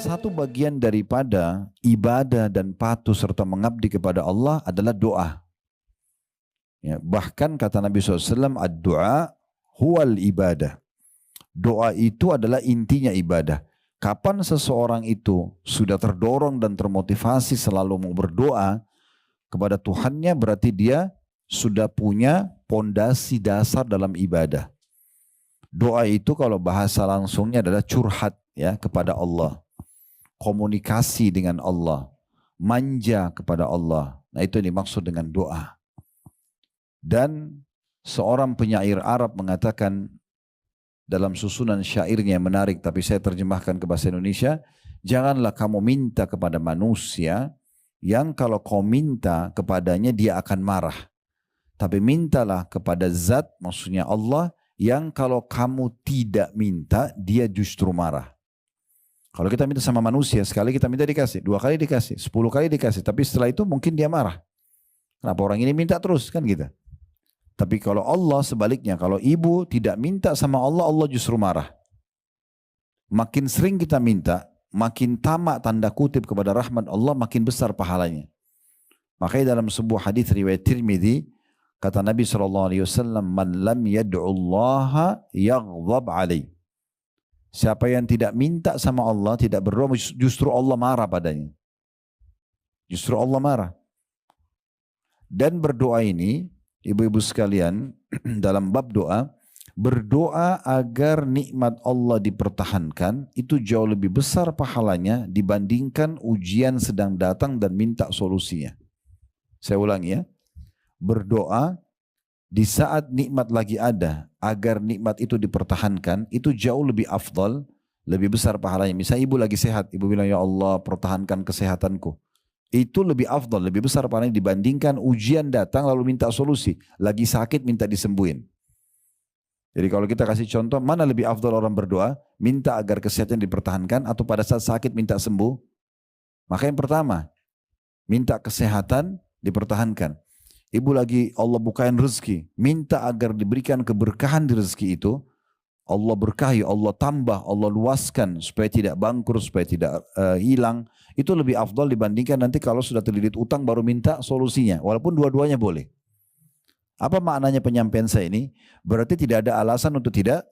satu bagian daripada ibadah dan patuh serta mengabdi kepada Allah adalah doa. Ya, bahkan kata Nabi SAW, ad-du'a huwal ibadah. Doa itu adalah intinya ibadah. Kapan seseorang itu sudah terdorong dan termotivasi selalu mau berdoa kepada Tuhannya, berarti dia sudah punya pondasi dasar dalam ibadah. Doa itu kalau bahasa langsungnya adalah curhat ya kepada Allah. Komunikasi dengan Allah. Manja kepada Allah. Nah itu yang dimaksud dengan doa. Dan seorang penyair Arab mengatakan dalam susunan syairnya yang menarik, tapi saya terjemahkan ke bahasa Indonesia, janganlah kamu minta kepada manusia yang kalau kau minta kepadanya dia akan marah. Tapi mintalah kepada zat, maksudnya Allah, yang kalau kamu tidak minta dia justru marah. Kalau kita minta sama manusia, sekali kita minta dikasih, 2 kali dikasih, 10 kali dikasih, tapi setelah itu mungkin dia marah. Kenapa orang ini minta terus, kan gitu. Tapi kalau Allah sebaliknya, kalau ibu tidak minta sama Allah, Allah justru marah. Makin sering kita minta, makin tamak tanda kutip kepada rahmat Allah, makin besar pahalanya. Makanya dalam sebuah hadis riwayat Tirmidzi, kata Nabi SAW, man lam yad'ullaha yaghdab alaih. Siapa yang tidak minta sama Allah, tidak berdoa, justru Allah marah padanya. Justru Allah marah. Dan berdoa ini, ibu-ibu sekalian, dalam bab doa, berdoa agar nikmat Allah dipertahankan, itu jauh lebih besar pahalanya dibandingkan ujian sedang datang dan minta solusinya. Saya ulangi ya. Berdoa di saat nikmat lagi ada, agar nikmat itu dipertahankan, itu jauh lebih afdal, lebih besar pahalanya. Misalnya ibu lagi sehat, ibu bilang, ya Allah pertahankan kesehatanku. Itu lebih afdal, lebih besar pahalanya dibandingkan ujian datang lalu minta solusi. Lagi sakit minta disembuhin. Jadi kalau kita kasih contoh, mana lebih afdal orang berdoa? Minta agar kesehatan dipertahankan atau pada saat sakit minta sembuh? Maka yang pertama, minta kesehatan dipertahankan. Ibu lagi Allah bukain rezeki, minta agar diberikan keberkahan di rezeki itu. Allah berkahi, Allah tambah, Allah luaskan supaya tidak bangkrut, supaya tidak hilang. Itu lebih afdal dibandingkan nanti kalau sudah terlilit utang baru minta solusinya. Walaupun dua-duanya boleh. Apa maknanya penyampaian saya ini? Berarti tidak ada alasan untuk tidak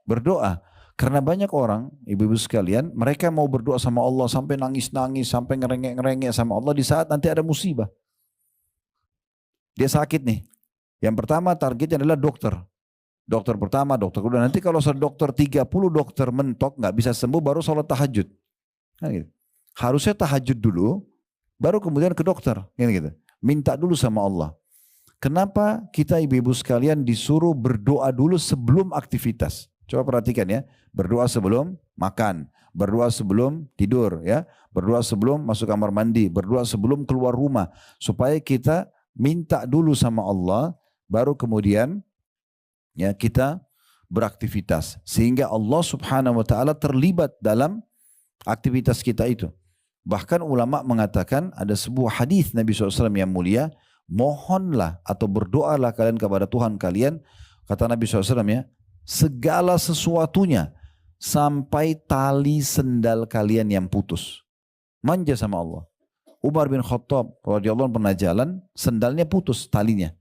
berdoa. Karena banyak orang, ibu-ibu sekalian, mereka mau berdoa sama Allah sampai nangis-nangis, sampai ngerengek-ngerengek sama Allah di saat nanti ada musibah. Dia sakit nih. Yang pertama targetnya adalah dokter. Dokter pertama, dokter kedua. Nanti kalau dokter 30 dokter mentok nggak bisa sembuh, baru sholat tahajud. Nah, gitu. Harusnya tahajud dulu, baru kemudian ke dokter. Gitu. Minta dulu sama Allah. Kenapa kita ibu-ibu sekalian disuruh berdoa dulu sebelum aktivitas? Coba perhatikan ya. Berdoa sebelum makan, berdoa sebelum tidur, ya, berdoa sebelum masuk kamar mandi, berdoa sebelum keluar rumah. Supaya kita minta dulu sama Allah, baru kemudian ya kita beraktivitas sehingga Allah Subhanahu wa taala terlibat dalam aktivitas kita itu. Bahkan ulama mengatakan ada sebuah hadis Nabi SAW yang mulia, mohonlah atau berdoalah kalian kepada Tuhan kalian, kata Nabi SAW ya, segala sesuatunya sampai tali sendal kalian yang putus. Manja sama Allah. Umar bin Khattab radhiyallahu anhu pernah jalan, sendalnya putus talinya.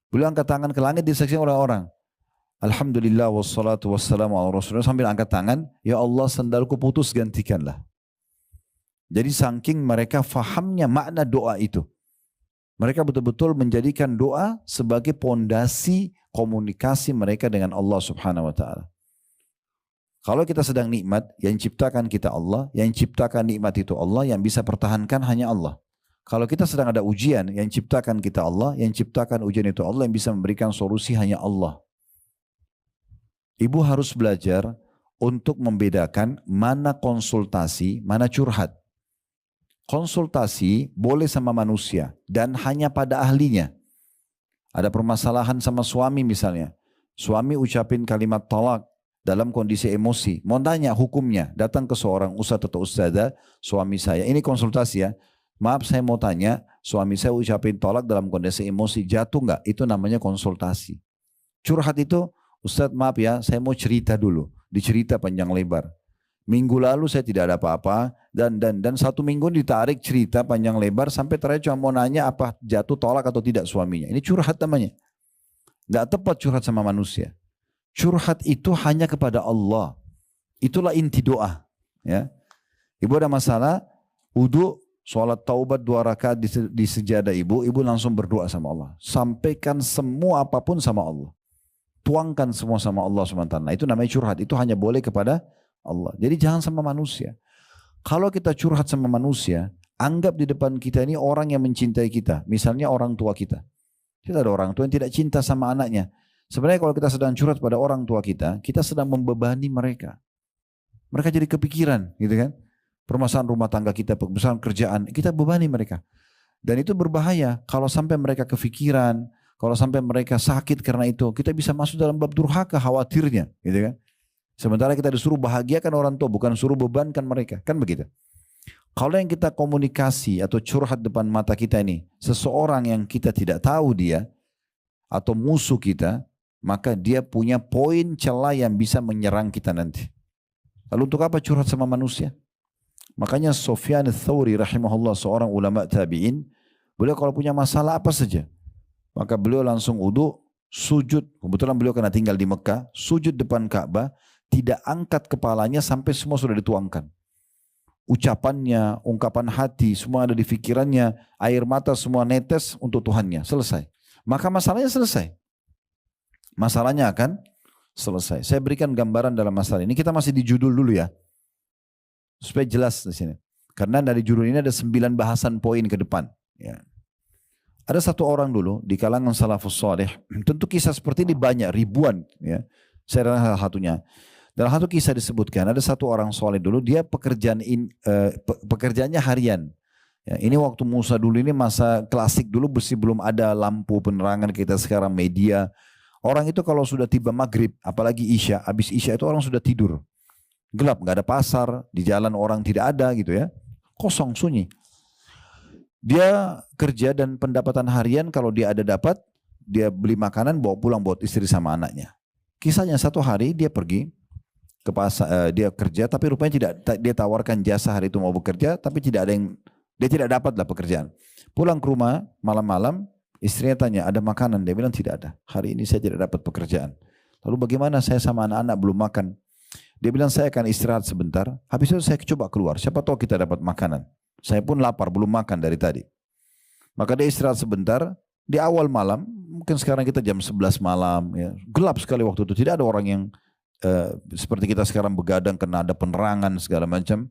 Beliau angkat tangan ke langit disaksikan orang-orang. Alhamdulillah wassalatu wassalamu ala rasulullah, sambil angkat tangan, ya Allah sandalku putus gantikanlah. Jadi saking mereka fahamnya makna doa itu. Mereka betul-betul menjadikan doa sebagai pondasi komunikasi mereka dengan Allah Subhanahu wa taala. Kalau kita sedang nikmat, yang ciptakan kita Allah, yang ciptakan nikmat itu Allah, yang bisa pertahankan hanya Allah. Kalau kita sedang ada ujian, yang ciptakan kita Allah, yang ciptakan ujian itu Allah, yang bisa memberikan solusi hanya Allah. Ibu harus belajar untuk membedakan mana konsultasi, mana curhat. Konsultasi boleh sama manusia dan hanya pada ahlinya. Ada permasalahan sama suami misalnya. Suami ucapin kalimat talak dalam kondisi emosi. Mau tanya hukumnya, datang ke seorang ustadz atau ustadzah, suami saya, ini konsultasi ya. Maaf saya mau tanya, suami saya ucapin tolak dalam kondisi emosi, jatuh nggak? Itu namanya konsultasi. Curhat itu, Ustadz maaf ya, saya mau cerita dulu. Dicerita panjang lebar. Minggu lalu saya tidak ada apa-apa, Dan 1 minggu ditarik cerita panjang lebar sampai terakhir cuma mau nanya apa jatuh tolak atau tidak suaminya. Ini curhat namanya. Tidak tepat curhat sama manusia. Curhat itu hanya kepada Allah. Itulah inti doa. Ya. Ibu ada masalah, wudu, sholat taubat 2 rakaat di sejadah ibu langsung berdoa sama Allah. Sampaikan semua apapun sama Allah. Tuangkan semua sama Allah SWT. Nah, itu namanya curhat. Itu hanya boleh kepada Allah. Jadi jangan sama manusia. Kalau kita curhat sama manusia, anggap di depan kita ini orang yang mencintai kita. Misalnya orang tua kita. Kita ada orang tua yang tidak cinta sama anaknya. Sebenarnya kalau kita sedang curhat pada orang tua kita sedang membebani mereka. Mereka jadi kepikiran, gitu kan? Permasalahan rumah tangga kita, permasalahan kerjaan, kita bebani mereka. Dan itu berbahaya kalau sampai mereka kepikiran, kalau sampai mereka sakit karena itu, kita bisa masuk dalam bab durhaka, khawatirnya, gitu kan? Sementara kita disuruh bahagiakan orang tua, bukan suruh bebankan mereka. Kan begitu. Kalau yang kita komunikasi atau curhat depan mata kita ini, seseorang yang kita tidak tahu dia, atau musuh kita, maka dia punya poin celah yang bisa menyerang kita nanti. Lalu untuk apa curhat sama manusia? Makanya Sufyan ats-Tsauri rahimahullah, seorang ulama tabi'in, beliau kalau punya masalah apa saja, maka beliau langsung wudu, sujud. Kebetulan beliau karena tinggal di Mekah, sujud depan Ka'bah, tidak angkat kepalanya sampai semua sudah dituangkan. Ucapannya, ungkapan hati, semua ada di pikirannya, air mata semua netes untuk Tuhannya, selesai. Maka masalahnya selesai. Masalahnya akan selesai. Saya berikan gambaran dalam masalah ini. Kita masih di judul dulu ya, supaya jelas di sini. Karena dari judul ini ada 9 bahasan poin ke depan. Ya. Ada satu orang dulu di kalangan salafus saleh. Tentu kisah seperti ini banyak, ribuan. Ya. Saya rasa salah satunya. Dalam satu kisah disebutkan ada satu orang soleh dulu, dia pekerjaannya harian. Ya, ini waktu Musa dulu, ini masa klasik dulu, belum ada lampu penerangan kita sekarang, media. Orang itu kalau sudah tiba maghrib, apalagi isya, habis isya itu orang sudah tidur. Gelap, nggak ada pasar, di jalan orang tidak ada gitu ya. Kosong, sunyi. Dia kerja dan pendapatan harian kalau dia ada dapat, dia beli makanan bawa pulang buat istri sama anaknya. Kisahnya satu hari dia pergi ke pasar, dia kerja tapi rupanya tidak, dia tawarkan jasa hari itu mau bekerja tapi tidak ada yang, dia tidak dapat lah pekerjaan. Pulang ke rumah malam-malam, istrinya tanya ada makanan, dia bilang tidak ada, hari ini saya tidak dapat pekerjaan. Lalu bagaimana, saya sama anak-anak belum makan. Dia bilang saya akan istirahat sebentar, habis itu saya coba keluar, siapa tahu kita dapat makanan. Saya pun lapar, belum makan dari tadi. Maka dia istirahat sebentar, di awal malam, mungkin sekarang kita jam 11 malam, ya, gelap sekali waktu itu, tidak ada orang yang seperti kita sekarang begadang kena ada penerangan segala macam.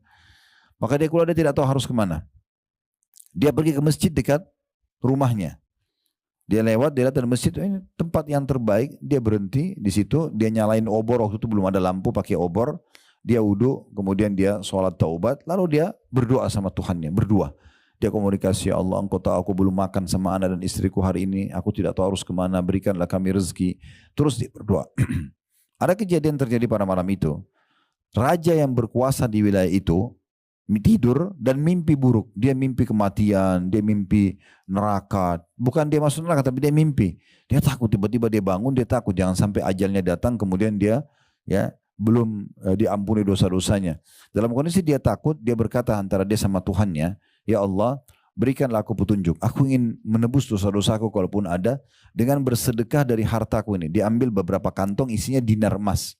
Maka dia keluar, dia tidak tahu harus kemana. Dia pergi ke masjid dekat rumahnya. Dia lewat, dia lihat ada masjid, ini tempat yang terbaik. Dia berhenti di situ, dia nyalain obor, waktu itu belum ada lampu, pakai obor. Dia wudu, kemudian dia sholat taubat, lalu dia berdoa sama Tuhannya, berdua. Dia komunikasi, ya Allah, engkau tahu aku belum makan sama anak dan istriku hari ini, aku tidak tahu harus kemana, berikanlah kami rezeki. Terus dia berdoa. Ada kejadian terjadi pada malam itu. Raja yang berkuasa di wilayah itu tidur dan mimpi buruk. Dia mimpi kematian, dia mimpi neraka. Bukan dia masuk neraka tapi dia mimpi. Dia takut, tiba-tiba dia bangun, dia takut jangan sampai ajalnya datang kemudian dia ya belum diampuni dosa-dosanya. Dalam kondisi dia takut, dia berkata antara dia sama Tuhannya, ya Allah, berikanlah aku petunjuk. Aku ingin menebus dosa-dosaku kalaupun ada dengan bersedekah dari hartaku ini. Diambil beberapa kantong isinya dinar emas.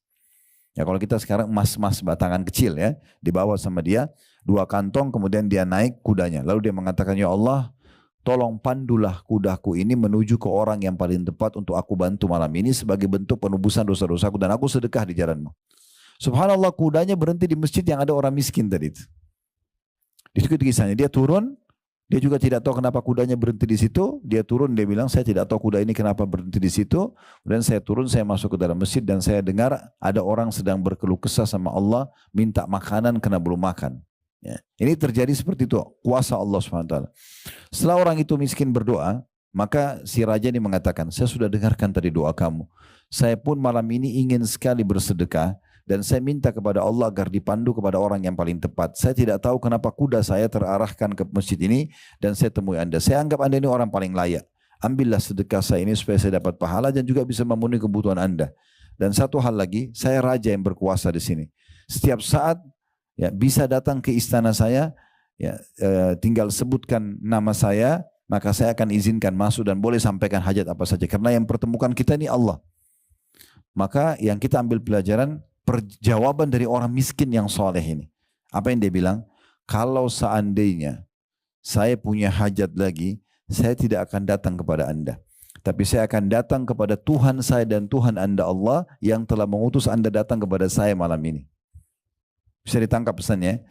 Ya kalau kita sekarang emas-emas batangan kecil ya, dibawa sama dia 2 kantong, kemudian dia naik kudanya. Lalu dia mengatakan, ya Allah, tolong pandulah kudaku ini menuju ke orang yang paling tepat untuk aku bantu malam ini sebagai bentuk penebusan dosa-dosaku dan aku sedekah di jalanmu. Subhanallah, kudanya berhenti di masjid yang ada orang miskin tadi itu. Di situ kisahnya, dia turun. Dia juga tidak tahu kenapa kudanya berhenti di situ. Dia turun, dia bilang saya tidak tahu kuda ini kenapa berhenti di situ. Dan saya turun, saya masuk ke dalam masjid dan saya dengar ada orang sedang berkeluh kesah sama Allah, minta makanan karena belum makan. Ya. Ini terjadi seperti itu, kuasa Allah SWT. Setelah orang itu miskin berdoa, maka si raja ini mengatakan, saya sudah dengarkan tadi doa kamu. Saya pun malam ini ingin sekali bersedekah. Dan saya minta kepada Allah agar dipandu kepada orang yang paling tepat. Saya tidak tahu kenapa kuda saya terarahkan ke masjid ini dan saya temui Anda. Saya anggap Anda ini orang paling layak. Ambillah sedekah saya ini supaya saya dapat pahala dan juga bisa memenuhi kebutuhan Anda. Dan satu hal lagi, saya raja yang berkuasa di sini. Setiap saat ya bisa datang ke istana saya, ya tinggal sebutkan nama saya, maka saya akan izinkan masuk dan boleh sampaikan hajat apa saja. Karena yang pertemukan kita ini Allah. Maka yang kita ambil pelajaran, perjawaban dari orang miskin yang soleh ini. Apa yang dia bilang? Kalau seandainya saya punya hajat lagi, saya tidak akan datang kepada anda. Tapi saya akan datang kepada Tuhan saya dan Tuhan anda Allah yang telah mengutus anda datang kepada saya malam ini. Bisa ditangkap pesannya?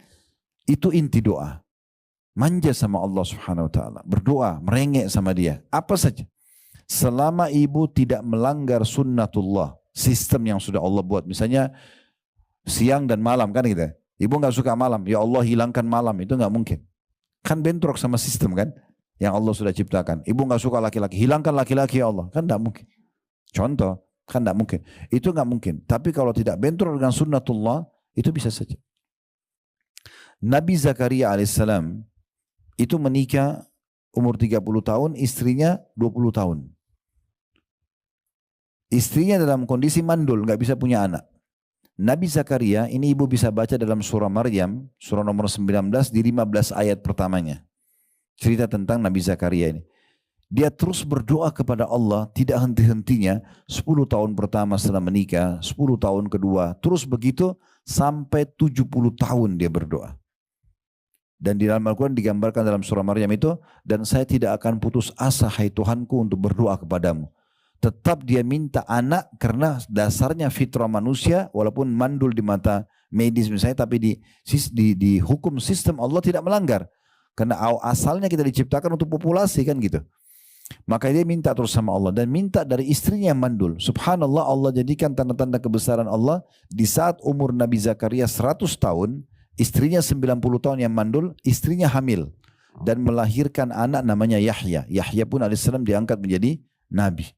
Itu inti doa. Manja sama Allah subhanahu wa ta'ala. Berdoa, merengek sama dia. Apa saja. Selama ibu tidak melanggar sunnatullah, sistem yang sudah Allah buat. Misalnya siang dan malam kan gitu. Ibu nggak suka malam, ya Allah hilangkan malam, itu nggak mungkin. Kan bentrok sama sistem kan yang Allah sudah ciptakan. Ibu nggak suka laki-laki, hilangkan laki-laki ya Allah, kan nggak mungkin. Contoh, kan nggak mungkin. Itu nggak mungkin. Tapi kalau tidak bentrok dengan sunnatullah, itu bisa saja. Nabi Zakaria alaihissalam itu menikah umur 30 tahun, istrinya 20 tahun. Istrinya dalam kondisi mandul, nggak bisa punya anak. Nabi Zakaria, ini ibu bisa baca dalam surah Maryam, surah nomor 19 di 15 ayat pertamanya. Cerita tentang Nabi Zakaria ini. Dia terus berdoa kepada Allah, tidak henti-hentinya, 10 tahun pertama setelah menikah, 10 tahun kedua, terus begitu sampai 70 tahun dia berdoa. Dan di dalam Al-Quran digambarkan dalam surah Maryam itu, dan saya tidak akan putus asa hai Tuhanku untuk berdoa kepadamu. Tetap dia minta anak karena dasarnya fitrah manusia walaupun mandul di mata medis misalnya, tapi di hukum sistem Allah tidak melanggar. Karena asalnya kita diciptakan untuk populasi kan gitu. Maka dia minta terus sama Allah dan minta dari istrinya yang mandul. Subhanallah, Allah jadikan tanda-tanda kebesaran Allah di saat umur Nabi Zakaria 100 tahun, istrinya 90 tahun yang mandul, istrinya hamil dan melahirkan anak namanya Yahya. Yahya pun alaihissalam diangkat menjadi nabi.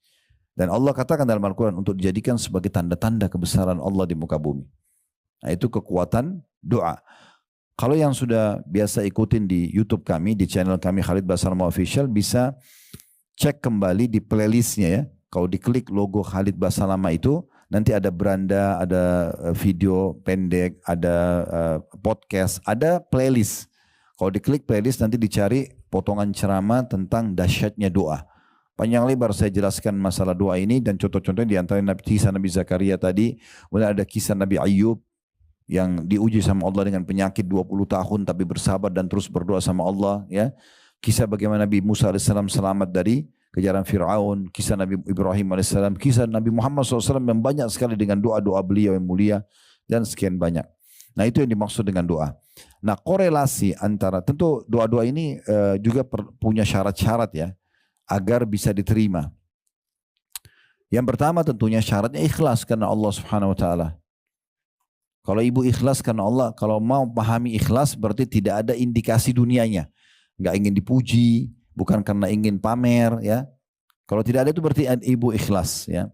Dan Allah katakan dalam Al-Quran untuk dijadikan sebagai tanda-tanda kebesaran Allah di muka bumi. Nah, itu kekuatan doa. Kalau yang sudah biasa ikutin di YouTube kami, di channel kami Khalid Basalamah Official, bisa cek kembali di playlistnya ya. Kalau diklik logo Khalid Basalamah itu, nanti ada beranda, ada video pendek, ada podcast, ada playlist. Kalau diklik playlist nanti dicari potongan ceramah tentang dahsyatnya doa. Panjang lebar saya jelaskan masalah doa ini dan contoh-contohnya di antara kisah Nabi Zakaria tadi. Kemudian ada kisah Nabi Ayub yang diuji sama Allah dengan penyakit 20 tahun tapi bersabar dan terus berdoa sama Allah. Ya. Kisah bagaimana Nabi Musa AS selamat dari kejaran Fir'aun. Kisah Nabi Ibrahim AS. Kisah Nabi Muhammad SAW yang banyak sekali dengan doa-doa beliau yang mulia. Dan sekian banyak. Nah itu yang dimaksud dengan doa. Nah korelasi antara, tentu doa-doa ini juga punya syarat-syarat ya. Agar bisa diterima. Yang pertama tentunya syaratnya ikhlas karena Allah subhanahu wa ta'ala. Kalau ibu ikhlas karena Allah, kalau mau pahami ikhlas berarti tidak ada indikasi dunianya. Nggak ingin dipuji, bukan karena ingin pamer ya. Kalau tidak ada itu berarti ibu ikhlas ya.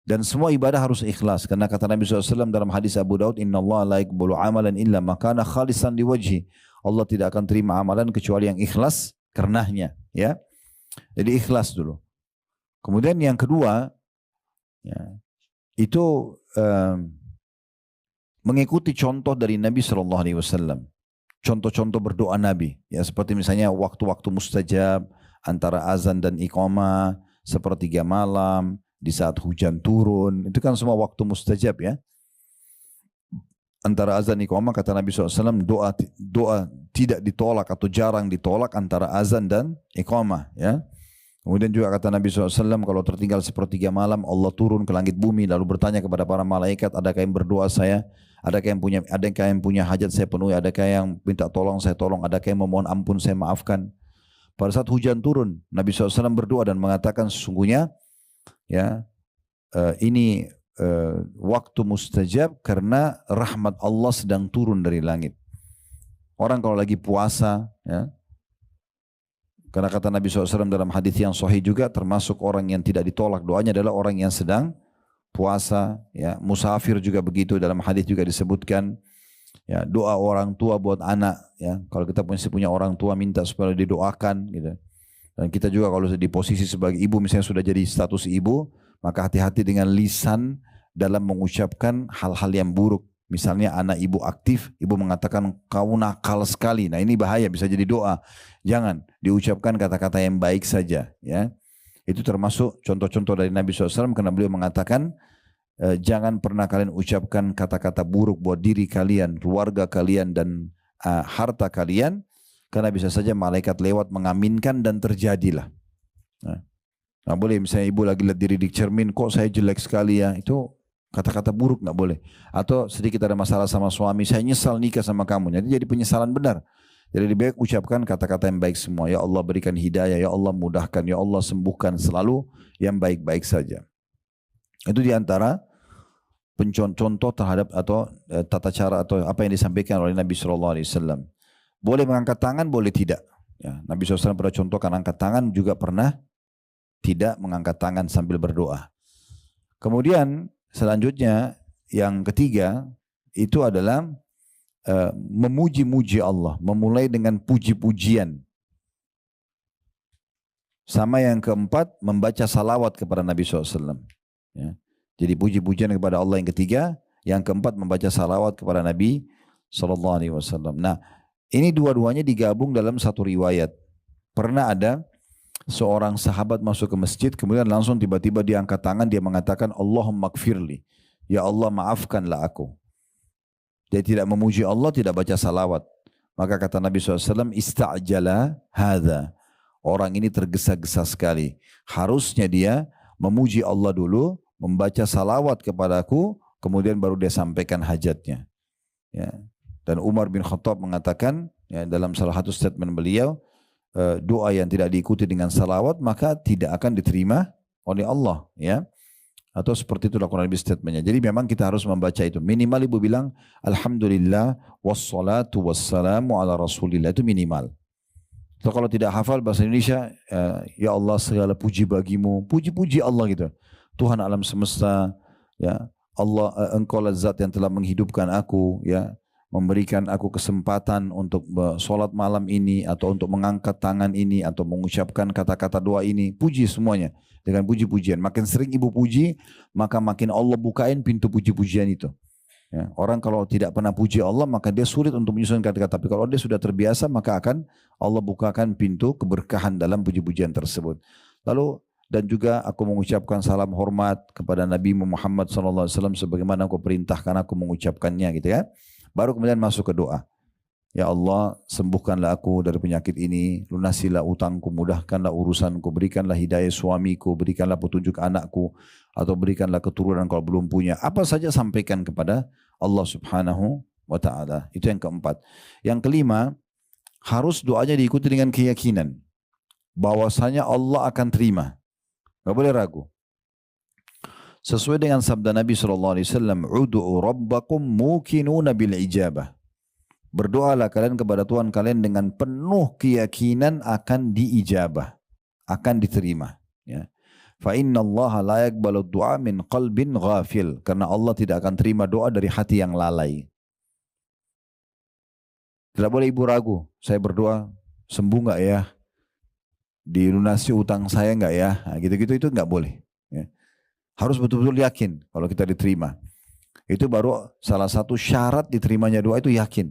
Dan semua ibadah harus ikhlas. Karena kata Nabi SAW dalam hadis Abu Daud, Inna Allah la yaqbalu amalan illa makana khalisan liwajhi. Allah tidak akan terima amalan kecuali yang ikhlas karenanya ya. Jadi ikhlas dulu. Kemudian yang kedua, ya, itu mengikuti contoh dari Nabi SAW. Contoh-contoh berdoa Nabi. Ya, seperti misalnya waktu-waktu mustajab antara azan dan iqamah, sepertiga malam, di saat hujan turun. Itu kan semua waktu mustajab ya. Antara azan dan iqamah kata Nabi SAW, doa tidak ditolak atau jarang ditolak antara azan dan iqamah ya. Kemudian juga kata Nabi SAW, kalau tertinggal sepertiga malam Allah turun ke langit bumi lalu bertanya kepada para malaikat, adakah yang berdoa saya, adakah yang punya hajat saya penuhi, adakah yang minta tolong saya tolong, adakah yang memohon ampun saya maafkan. Pada saat hujan turun Nabi SAW berdoa dan mengatakan sesungguhnya ya ini waktu mustajab karena rahmat Allah sedang turun dari langit. Orang kalau lagi puasa ya, karena kata Nabi SAW dalam hadis yang sahih juga, termasuk orang yang tidak ditolak doanya adalah orang yang sedang puasa ya. Musafir juga begitu, dalam hadis juga disebutkan ya, doa orang tua buat anak ya. Kalau kita punya orang tua minta supaya didoakan gitu. Dan kita juga kalau di posisi sebagai ibu misalnya sudah jadi status ibu, maka hati-hati dengan lisan dalam mengucapkan hal-hal yang buruk Misalnya anak ibu aktif, ibu mengatakan kau nakal sekali. Nah ini bahaya, bisa jadi doa. Jangan diucapkan kata-kata yang baik saja. Ya, itu termasuk contoh-contoh dari Nabi SAW karena beliau mengatakan jangan pernah kalian ucapkan kata-kata buruk buat diri kalian, keluarga kalian dan harta kalian, karena bisa saja malaikat lewat mengaminkan dan terjadilah. Nah boleh misalnya ibu lagi lihat diri di cermin, kok saya jelek sekali ya, itu kata-kata buruk nggak boleh. Atau sedikit ada masalah sama suami, saya nyesal nikah sama kamu. Jadi penyesalan benar. Jadi lebih baik ucapkan kata-kata yang baik semua. Ya Allah berikan hidayah, ya Allah mudahkan, ya Allah sembuhkan, selalu yang baik-baik saja. Itu diantara contoh terhadap atau tata cara atau apa yang disampaikan oleh Nabi SAW. Boleh mengangkat tangan, boleh tidak. Ya, Nabi SAW pernah contohkan angkat tangan, juga pernah tidak mengangkat tangan sambil berdoa. Kemudian selanjutnya yang ketiga itu adalah memuji-muji Allah, memulai dengan puji-pujian. Sama yang keempat, membaca salawat kepada Nabi SAW. Ya. Jadi puji-pujian kepada Allah yang ketiga, yang keempat membaca salawat kepada Nabi SAW. Nah, ini dua-duanya digabung dalam satu riwayat. Pernah ada seorang sahabat masuk ke masjid, kemudian langsung tiba-tiba dia angkat tangan, dia mengatakan, Allahumma gfirli, ya Allah maafkanlah aku. Dia tidak memuji Allah, tidak baca salawat. Maka kata Nabi SAW, ista'jala hadha. Orang ini tergesa-gesa sekali. Harusnya dia memuji Allah dulu, membaca salawat kepadaku, kemudian baru dia sampaikan hajatnya. Ya. Dan Umar bin Khattab mengatakan, ya, dalam salah satu statement beliau, doa yang tidak diikuti dengan salawat, maka tidak akan diterima oleh Allah. Ya. Atau seperti itulah kurang lebih statementnya. Jadi memang kita harus membaca itu. Minimal ibu bilang, Alhamdulillah, wassalatu wassalamu ala rasulillah. Itu minimal. So, kalau tidak hafal bahasa Indonesia, ya Allah segala puji bagimu. Puji-puji Allah gitu. Tuhan alam semesta, ya Allah, engkau lah zat yang telah menghidupkan aku, ya, memberikan aku kesempatan untuk sholat malam ini, atau untuk mengangkat tangan ini, atau mengucapkan kata-kata doa ini. Puji semuanya dengan puji-pujian. Makin sering ibu puji, maka makin Allah bukain pintu puji-pujian itu. Ya, orang kalau tidak pernah puji Allah, maka dia sulit untuk menyusun kata-kata. Tapi kalau dia sudah terbiasa, maka akan Allah bukakan pintu keberkahan dalam puji-pujian tersebut. Lalu, dan juga aku mengucapkan salam hormat kepada Nabi Muhammad SAW sebagaimana aku perintahkan aku mengucapkannya, gitu ya. Baru kemudian masuk ke doa. Ya Allah, sembuhkanlah aku dari penyakit ini, lunasilah utangku, mudahkanlah urusanku, berikanlah hidayah suamiku, berikanlah petunjuk anakku, atau berikanlah keturunan kalau belum punya. Apa saja sampaikan kepada Allah Subhanahu wa ta'ala. Itu yang keempat. Yang kelima, harus doanya diikuti dengan keyakinan bahwasanya Allah akan terima. Gak boleh ragu. Sesuai dengan sabda Nabi SAW, Udu'u rabbakum mukinuna bil ijabah. Berdoalah kalian kepada Tuhan kalian dengan penuh keyakinan akan diijabah, akan diterima. Ya. Fa inna Allah la yaqbalu du'a min qalbin ghafil. Karena Allah tidak akan terima doa dari hati yang lalai. Tidak boleh ibu ragu. Saya berdoa, sembuh nggak ya? Dilunasi utang saya nggak ya? Nah, gitu-gitu itu nggak boleh. Ya. Harus betul-betul yakin kalau kita diterima. Itu baru salah satu syarat diterimanya doa, itu yakin.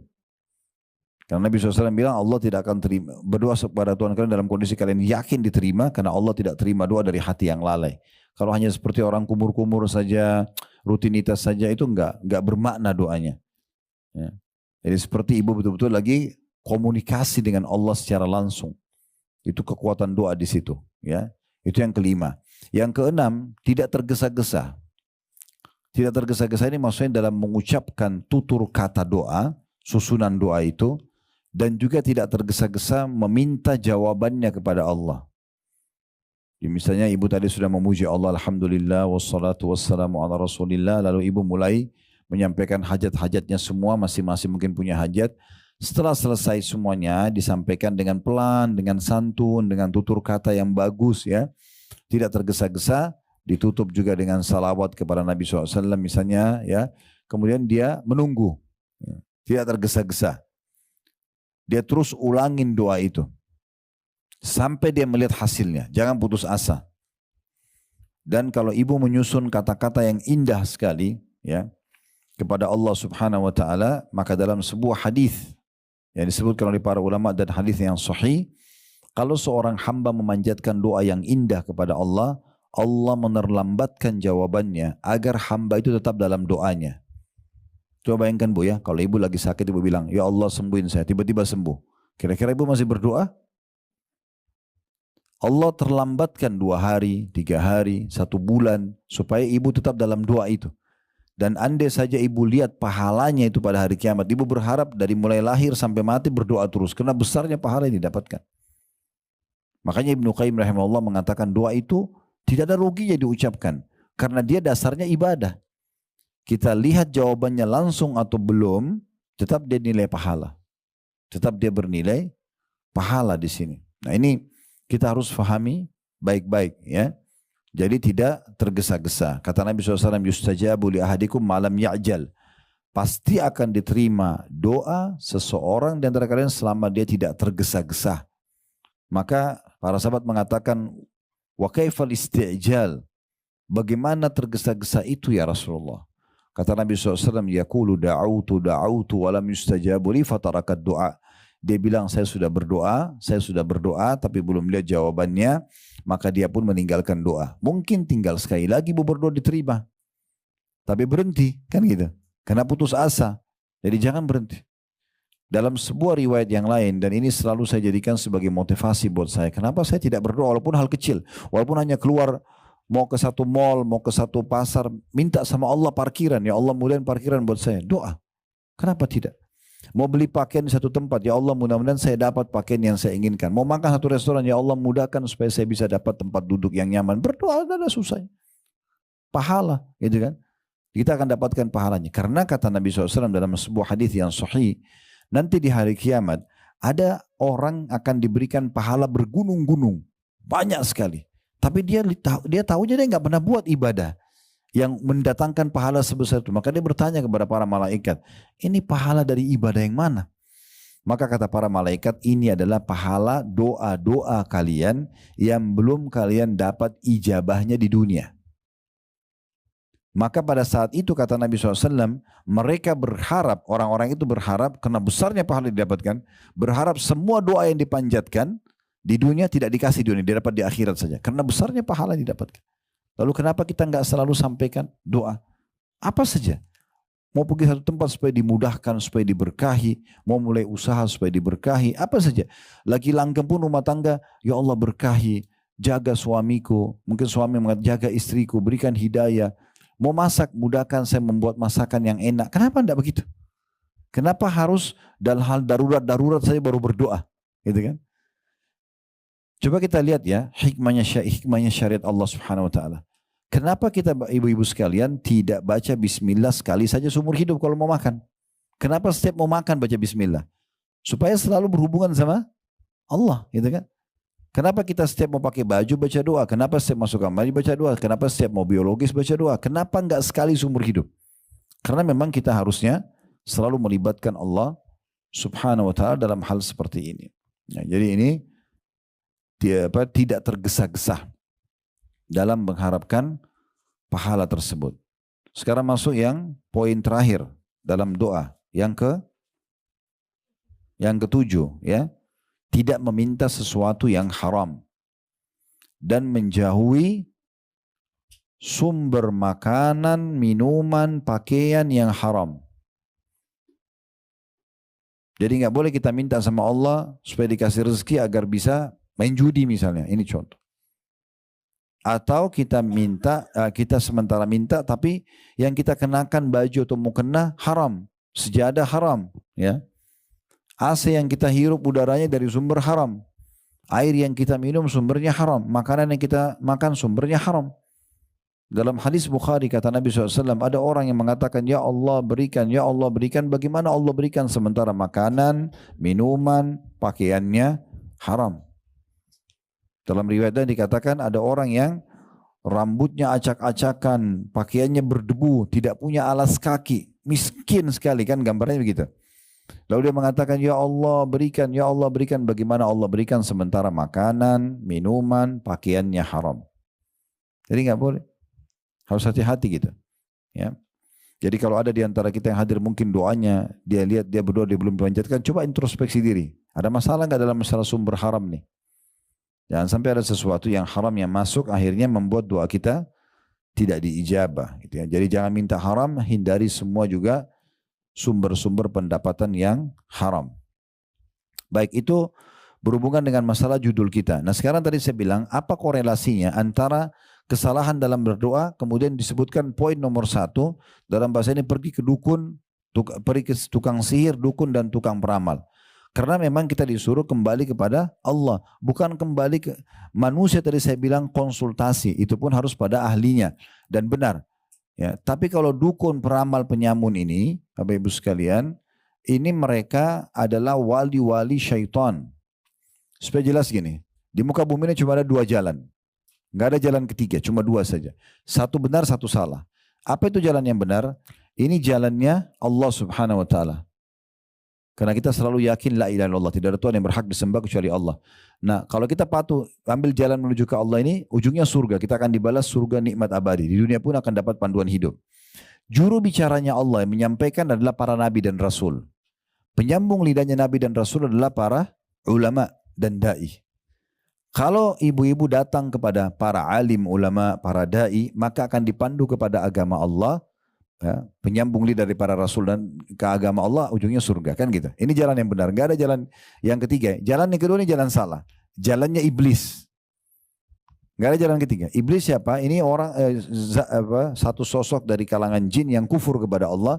Karena Nabi SAW bilang Allah tidak akan terima, berdoa kepada Tuhan kalian dalam kondisi kalian yakin diterima, karena Allah tidak terima doa dari hati yang lalai. Kalau hanya seperti orang kumur-kumur saja, rutinitas saja, itu enggak bermakna doanya. Ya. Jadi seperti ibu betul-betul lagi komunikasi dengan Allah secara langsung. Itu kekuatan doa di situ. Ya. Itu yang kelima. Yang keenam, tidak tergesa-gesa. Tidak tergesa-gesa ini maksudnya dalam mengucapkan tutur kata doa, susunan doa itu, dan juga tidak tergesa-gesa meminta jawabannya kepada Allah. Jadi misalnya ibu tadi sudah memuji Allah, Alhamdulillah, wassalatu wassalamu ala rasulillah, lalu ibu mulai menyampaikan hajat-hajatnya semua, masing-masing mungkin punya hajat. Setelah selesai semuanya, disampaikan dengan pelan, dengan santun, dengan tutur kata yang bagus, ya. Tidak tergesa-gesa, ditutup juga dengan salawat kepada Nabi SAW misalnya, ya. Kemudian dia menunggu, ya. Tidak tergesa-gesa. Dia terus ulangin doa itu sampai dia melihat hasilnya. Jangan putus asa. Dan kalau ibu menyusun kata-kata yang indah sekali, ya, kepada Allah Subhanahu wa taala, maka dalam sebuah hadis yang disebutkan oleh para ulama dan hadis yang sahih, kalau seorang hamba memanjatkan doa yang indah kepada Allah, Allah menerlambatkan jawabannya agar hamba itu tetap dalam doanya. Coba bayangkan Bu ya, kalau ibu lagi sakit ibu bilang, "Ya Allah sembuhin saya," tiba-tiba sembuh. Kira-kira ibu masih berdoa? Allah terlambatkan 2 hari, 3 hari, 1 bulan supaya ibu tetap dalam doa itu. Dan andai saja ibu lihat pahalanya itu pada hari kiamat, ibu berharap dari mulai lahir sampai mati berdoa terus, karena besarnya pahala yang didapatkan. Makanya Ibnu Qayyim rahimahullah mengatakan doa itu tidak ada ruginya diucapkan, karena dia dasarnya ibadah. Kita lihat jawabannya langsung atau belum, tetap dia nilai pahala. Tetap dia bernilai pahala di sini. Nah ini kita harus fahami baik-baik ya. Jadi tidak tergesa-gesa. Kata Nabi SAW, yustajabu li ahadikum malam ya'jal. Pasti akan diterima doa seseorang di antara kalian selama dia tidak tergesa-gesa. Maka para sahabat mengatakan, wa kaifal isti'jal? Bagaimana tergesa-gesa itu ya Rasulullah? Kata Nabi SAW, yaqulu da'autu walam yustajabu li fatarakat doa. Dia bilang saya sudah berdoa tapi belum lihat jawabannya, maka dia pun meninggalkan doa. Mungkin tinggal sekali lagi berdoa diterima, tapi berhenti kan gitu, karena putus asa. Jadi jangan berhenti. Dalam sebuah riwayat yang lain, dan ini selalu saya jadikan sebagai motivasi buat saya, kenapa saya tidak berdoa walaupun hal kecil, walaupun hanya keluar mau ke satu mall, mau ke satu pasar, minta sama Allah parkiran, ya Allah mudahin parkiran buat saya, doa. Kenapa tidak? Mau beli pakaian di satu tempat, ya Allah mudah-mudahan saya dapat pakaian yang saya inginkan. Mau makan satu restoran, ya Allah mudahkan supaya saya bisa dapat tempat duduk yang nyaman. Berdoa tidak ada susahnya. Pahala, gitu kan? Kita akan dapatkan pahalanya. Karena kata Nabi SAW dalam sebuah hadis yang sahih, nanti di hari kiamat ada orang akan diberikan pahala bergunung-gunung, banyak sekali. Tapi dia tahunya dia nggak pernah buat ibadah yang mendatangkan pahala sebesar itu. Maka dia bertanya kepada para malaikat, ini pahala dari ibadah yang mana? Maka kata para malaikat, ini adalah pahala doa-doa kalian yang belum kalian dapat ijabahnya di dunia. Maka pada saat itu kata Nabi SAW, mereka berharap, orang-orang itu berharap, karena besarnya pahala didapatkan, berharap semua doa yang dipanjatkan di dunia tidak dikasih di dunia, didapat di akhirat saja. Karena besarnya pahala yang didapatkan. Lalu kenapa kita nggak selalu sampaikan doa? Apa saja. Mau pergi satu tempat supaya dimudahkan, supaya diberkahi. Mau mulai usaha supaya diberkahi. Apa saja. Lagi langgeng pun rumah tangga, ya Allah berkahi. Jaga suamiku. Mungkin suami mengatakan jaga istriku. Berikan hidayah. Mau masak, mudahkan saya membuat masakan yang enak. Kenapa enggak begitu? Kenapa harus dalam hal darurat saya baru berdoa? Gitu kan? Coba kita lihat ya, hikmahnya syariat Allah Subhanahu wa taala. Kenapa kita ibu-ibu sekalian tidak baca bismillah sekali saja seumur hidup kalau mau makan? Kenapa setiap mau makan baca bismillah? Supaya selalu berhubungan sama Allah, gitu kan? Kenapa kita setiap mau pakai baju baca doa? Kenapa setiap masuk kamar baca doa? Kenapa setiap mau biologis baca doa? Kenapa enggak sekali seumur hidup? Karena memang kita harusnya selalu melibatkan Allah Subhanahu wa taala dalam hal seperti ini. Nah, jadi ini tidak tergesa-gesa dalam mengharapkan pahala tersebut. Sekarang masuk yang poin terakhir dalam doa, yang ketujuh ya, tidak meminta sesuatu yang haram dan menjauhi sumber makanan, minuman, pakaian yang haram. Jadi nggak boleh kita minta sama Allah supaya dikasih rezeki agar bisa main judi misalnya, ini contoh. Atau kita minta, kita sementara minta tapi yang kita kenakan baju atau mukena haram, sejadah haram, ya. AC yang kita hirup udaranya dari sumber haram, air yang kita minum sumbernya haram, makanan yang kita makan sumbernya haram. Dalam hadis Bukhari kata Nabi SAW, ada orang yang mengatakan, ya Allah berikan, ya Allah berikan. Bagaimana Allah berikan sementara makanan, minuman, pakaiannya haram? Dalam riwayat dikatakan ada orang yang rambutnya acak-acakan, pakaiannya berdebu, tidak punya alas kaki, miskin sekali kan gambarnya begitu. Lalu dia mengatakan, ya Allah berikan, ya Allah berikan. Bagaimana Allah berikan sementara makanan, minuman, pakaiannya haram? Jadi nggak boleh. Harus hati-hati gitu. Ya. Jadi kalau ada di antara kita yang hadir mungkin doanya, dia lihat dia berdoa dia belum dipanjatkan, coba introspeksi diri. Ada masalah nggak dalam masalah sumber haram nih? Jangan sampai ada sesuatu yang haram yang masuk akhirnya membuat doa kita tidak diijabah. Gitu ya. Jadi jangan minta haram, hindari semua juga sumber-sumber pendapatan yang haram. Baik, itu berhubungan dengan masalah judul kita. Nah sekarang tadi saya bilang apa korelasinya antara kesalahan dalam berdoa, kemudian disebutkan poin nomor 1 dalam bahasa ini pergi ke dukun, pergi ke tukang sihir, dukun dan tukang peramal. Karena memang kita disuruh kembali kepada Allah, bukan kembali ke manusia. Tadi saya bilang konsultasi, itu pun harus pada ahlinya dan benar. Ya, tapi kalau dukun, peramal, penyamun ini, Bapak Ibu sekalian, ini mereka adalah wali-wali syaitan. Supaya jelas gini, di muka bumi ini cuma ada 2 jalan. Nggak ada jalan ketiga, cuma 2 saja. Satu benar, satu salah. Apa itu jalan yang benar? Ini jalannya Allah Subhanahu wa Ta'ala. Karena kita selalu yakin la ilaha illallah, tidak ada Tuhan yang berhak disembah kecuali Allah. Nah, kalau kita patuh ambil jalan menuju ke Allah ini, ujungnya surga. Kita akan dibalas surga nikmat abadi. Di dunia pun akan dapat panduan hidup. Juru bicaranya Allah yang menyampaikan adalah para nabi dan rasul. Penyambung lidahnya nabi dan rasul adalah para ulama dan dai. Kalau ibu-ibu datang kepada para alim ulama, para dai, maka akan dipandu kepada agama Allah, ya, penyambung lidah dari para rasul dan ke agama Allah, ujungnya surga, kan gitu. Ini jalan yang benar, nggak ada jalan yang ketiga. Jalan yang kedua ini jalan salah, jalannya iblis. Nggak ada jalan ketiga. Iblis siapa? Ini orang satu sosok dari kalangan jin yang kufur kepada Allah.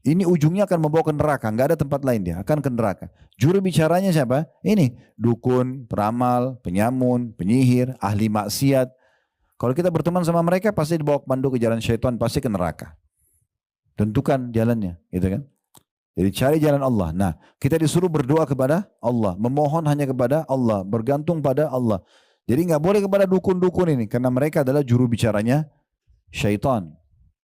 Ini ujungnya akan membawa ke neraka, nggak ada tempat lain, dia akan ke neraka. Juru bicaranya siapa? Ini dukun, peramal, penyamun, penyihir, ahli maksiat. Kalau kita berteman sama mereka pasti dibawa pandu ke jalan syaitan, pasti ke neraka. Tentukan jalannya, gitu kan? Jadi cari jalan Allah. Nah, kita disuruh berdoa kepada Allah, memohon hanya kepada Allah, bergantung pada Allah. Jadi nggak boleh kepada dukun-dukun ini, karena mereka adalah juru bicaranya syaitan.